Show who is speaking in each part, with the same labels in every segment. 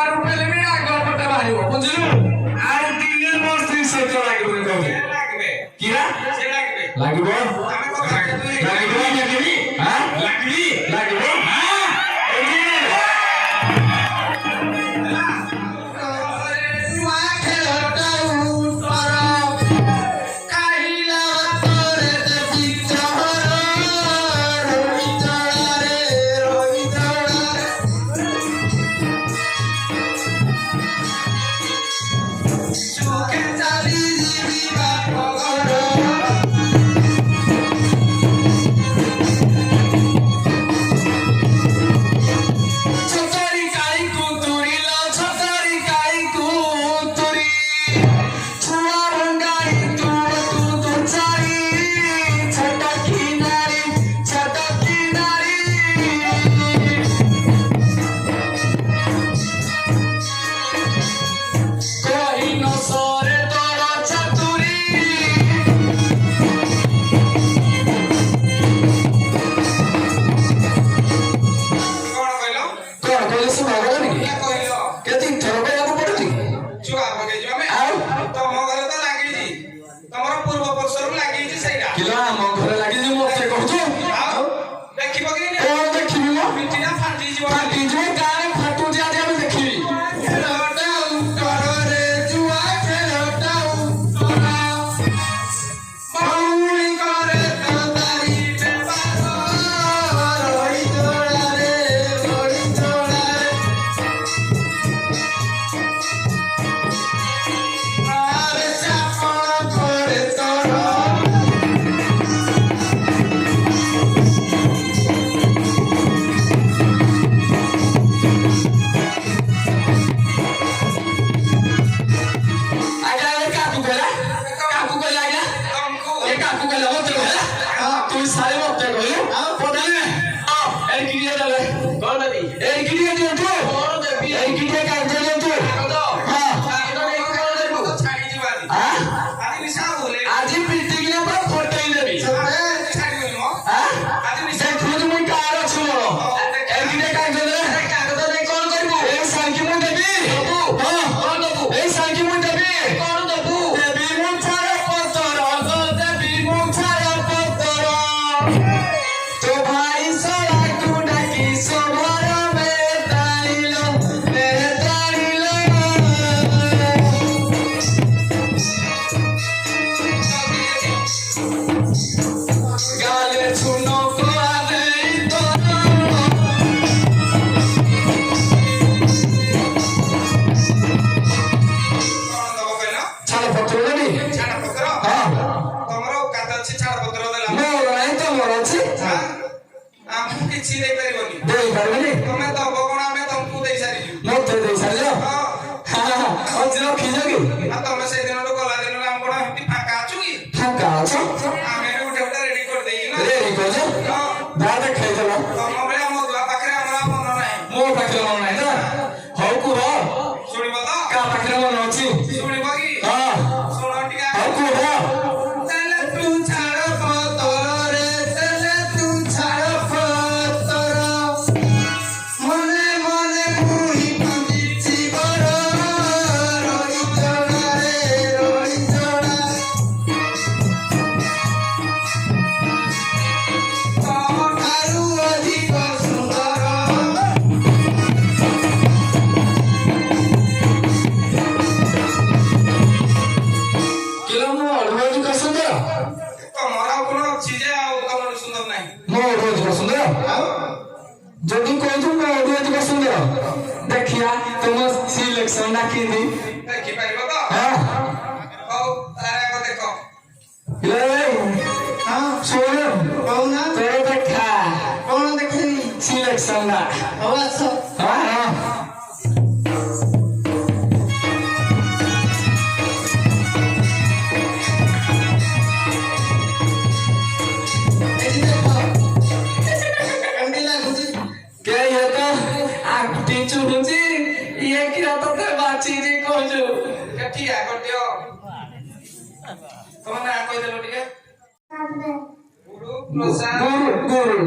Speaker 1: बार पहले भी आगे पट्टा बाहरी हो बुझलु आर 3 दिन मोर 3 से तो लागिबो कहबे लागबे किरा से लागबे लागिबो हमें को लागिबो लागिबी हां लागिबी लागिबो हां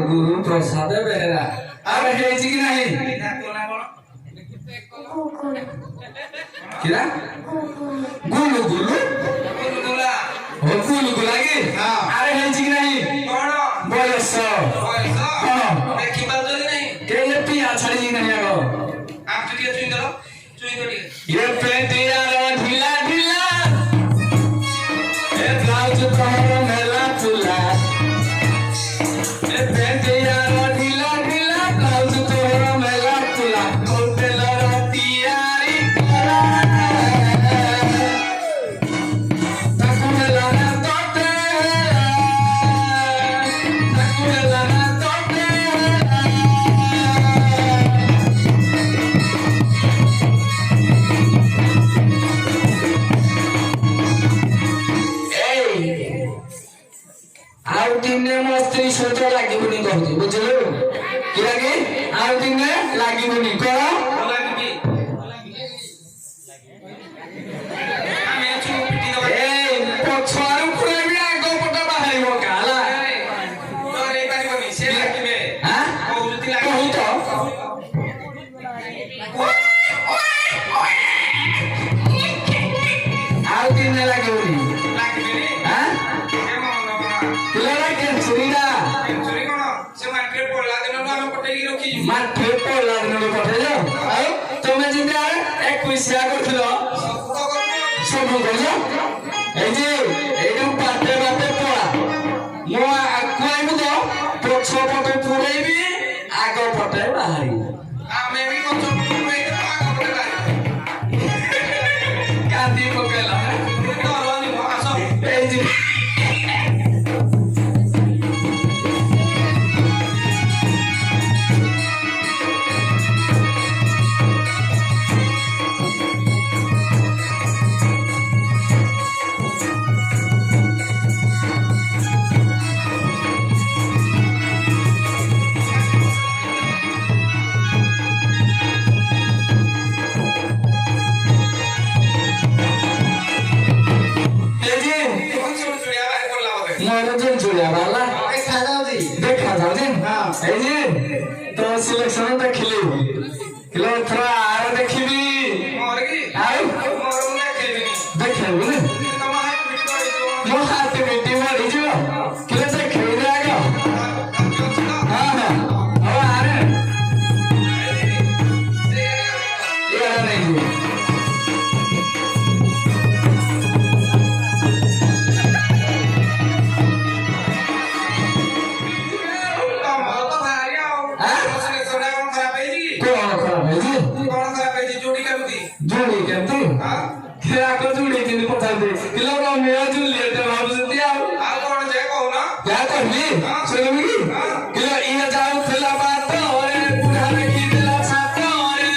Speaker 2: गुरु प्रसाद बेहरा अरे हे जी की नहीं
Speaker 1: किरा गुलु गुलु
Speaker 2: गुलगुला
Speaker 1: हो गुलु गुला की
Speaker 2: हाँ।
Speaker 1: अरे है जी नहीं
Speaker 2: कौन
Speaker 1: बयस
Speaker 2: बयस
Speaker 1: हाँ
Speaker 2: देखी पाରୁଛ କି नहीं
Speaker 1: के ये पिया छड़ी जी नहीं आगो
Speaker 2: आप ଟିକେ ଚୁଇଁ ଦଲ ଚୁଇଁ ଦो ଟିକେ
Speaker 1: ये पेंटिया रो ढीला ढीला ए ब्लाउज तोहर मेला फुला ए पेंटिया रो ढीला ढीला ब्लाउज तोहर मेला फुला होटल रो तियारी करा तकुला ना तोते तकुला ना तोते ଆଉ ଦିନେ ମୋ ସ୍ତ୍ରୀ ସହିତ ଲାଗିବୁନି କହୁଛି ବୁଝିଲୁ କି ଲାଗି ଆଉ ଦିନେ ଲାଗିବୁନି କଣ
Speaker 2: ଭଲ ଲାଗିବି ଆମେ ଚୁ ପିଟି ଦବା
Speaker 1: ଏଇ ପଛଆଡୁ ପୁରେଇବି ଆଗ ପଟ ବାହାରିବ କାଲା
Speaker 2: ଡରେଇ ପାରିବନି ସେ ଲାଗିବେ
Speaker 1: ହାଁ
Speaker 2: କହୁଛନ୍ତି
Speaker 1: କହୁ
Speaker 2: ଲାଗିବେ
Speaker 1: ତ ଆଉ ଦିନେ ଲାଗିବୁନି
Speaker 2: ଲାଗିବେନି
Speaker 1: ହାଁ
Speaker 2: ଏ ମନ କଣ
Speaker 1: ପିଲାଟା କେଞ୍ଚୁରିଟା
Speaker 2: ସେଞ୍ଚୁରୀ କଣ ସେ ମାଟିରେ ପଡିଲା ଦିନଠୁ ଆମେ ପଟେଇକି ରଖିଛୁ
Speaker 1: ମାଠିରେ ପଡିଲା ଦିନରୁ ପଠେଇଛ ଆଉ ତମେ ଯେମିତି ଆରେ 21 କରିଥିଲ
Speaker 2: ସବୁ ତ କରୁଛୁ
Speaker 1: ସବୁ କରୁଛ এই যে এইটু বাটে বাটে পড়া মো আগুয়াইবু তো পছ পটে পুরাইবি আগ পটে বাহারি
Speaker 2: ଆମେ ବି ଗଛ ପଟେଇ ଦେବୁ ଆଗ ପଟେ ବାହାରିବ
Speaker 1: কান্দি পকেলা
Speaker 2: ଡରନି ମ ଆସ
Speaker 1: এই যে এই যে
Speaker 2: ଚୁଡ଼ିଆ ବାହାରି ପଡିଲା ବୋଧେ
Speaker 1: ମୋର যে জুড়িয়া বালা
Speaker 2: ଦେଖାଯାଉଛି
Speaker 1: দেখা যাচ্ছে
Speaker 2: হ্যাঁ।
Speaker 1: এই যে তো সিলেকশন দেখিলি কিলো থর আর দেখিবি
Speaker 2: ମୋର କି
Speaker 1: ଆଉ
Speaker 2: ମୋର ମୁଁ ଦେଖେଇବିନି
Speaker 1: ଦେଖିବୁ ନା
Speaker 2: ତମ ହାତ ପିଟି ପଡିଯିବ
Speaker 1: ମୋ ହାତ ମିଟି ମରିଯିବ କିଲୋ ଦେଖିବୁ ନା ଆଗ
Speaker 2: ଅଛି ତ
Speaker 1: ହଁ ହଁ ହଉ ଆରେ
Speaker 2: ସେ
Speaker 1: ଇଆଡେ ନେଇଯିବ
Speaker 2: ତମର ତ ଭାରି ଆଉ ସିଲେକ୍ସନଟା କଣ ଖରାପ ହେଇଛି କି
Speaker 1: କଣ ଖରାପ ହେଇଛି
Speaker 2: କଣ ଖରାପ ହେଇଛି ଯୋଡି କେମିତି
Speaker 1: ଜୁଡ଼ି କେମିତି
Speaker 2: ହଁ
Speaker 1: ଆଗ ଜୁଡ଼ି କେମିତି ପଚାରିದೆ କିଲୋ ରୋମିଓ ଜୁଲିଏଟ ଭାବୁଛନ୍ତି ଆଉ
Speaker 2: ଆଉ କଣ ଯେ କହୁନ
Speaker 1: क्या कहली सुनबी किलो इने जाउथला बात ओरे बुढ़ा देखि देला छात ओरे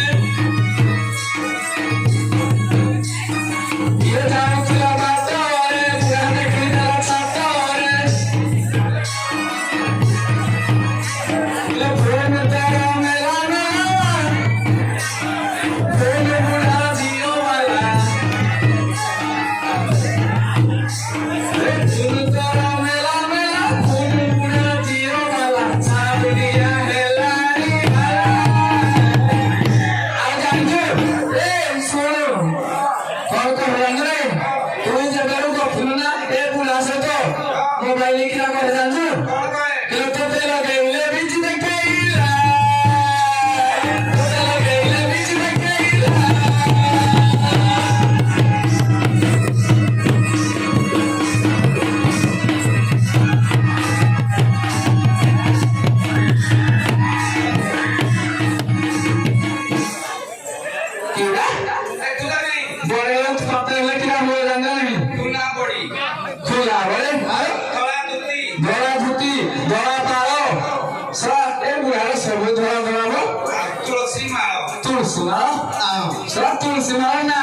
Speaker 1: इने जाउथला बात ओरे बुढ़ा देखि देला छात ओरे ले प्रेम तेरा मेरा ना प्रेम बुढ़ा जियो वाला ले सुन तेरा मेरा मेरा खून बुढ़ा जियो वाला छाप दिया है लारी वाला आ जाइए ए सुनो कौन को रंगरे कोई जगह को फुलना ए बुला से तो मोबाइल की ना करे जानजो
Speaker 2: କଣ କହେ
Speaker 1: किलो तो ते लगे ले बीच देखेला तो ते लगे ले बीच देखेला किरा
Speaker 2: ଦେଖୁଛ ନାଇଁ
Speaker 1: बड़े लोग पता है कि हम लोग रंगा नहीं
Speaker 2: ତୁନା ପଡି
Speaker 1: खुला बड़े
Speaker 2: ଧଳା ଧୋତି
Speaker 1: ଧଳା ଧୋତି ଧଳା ପାଳ ସରା ଏ ବୁଢ଼ାର ସବୁ ଧଳା ଧଳା
Speaker 2: ତୁଳସୀ ମାଳ
Speaker 1: ତୁଳସୀ ମାଳ ସରା ତୁଳସୀ ମାଳ ନା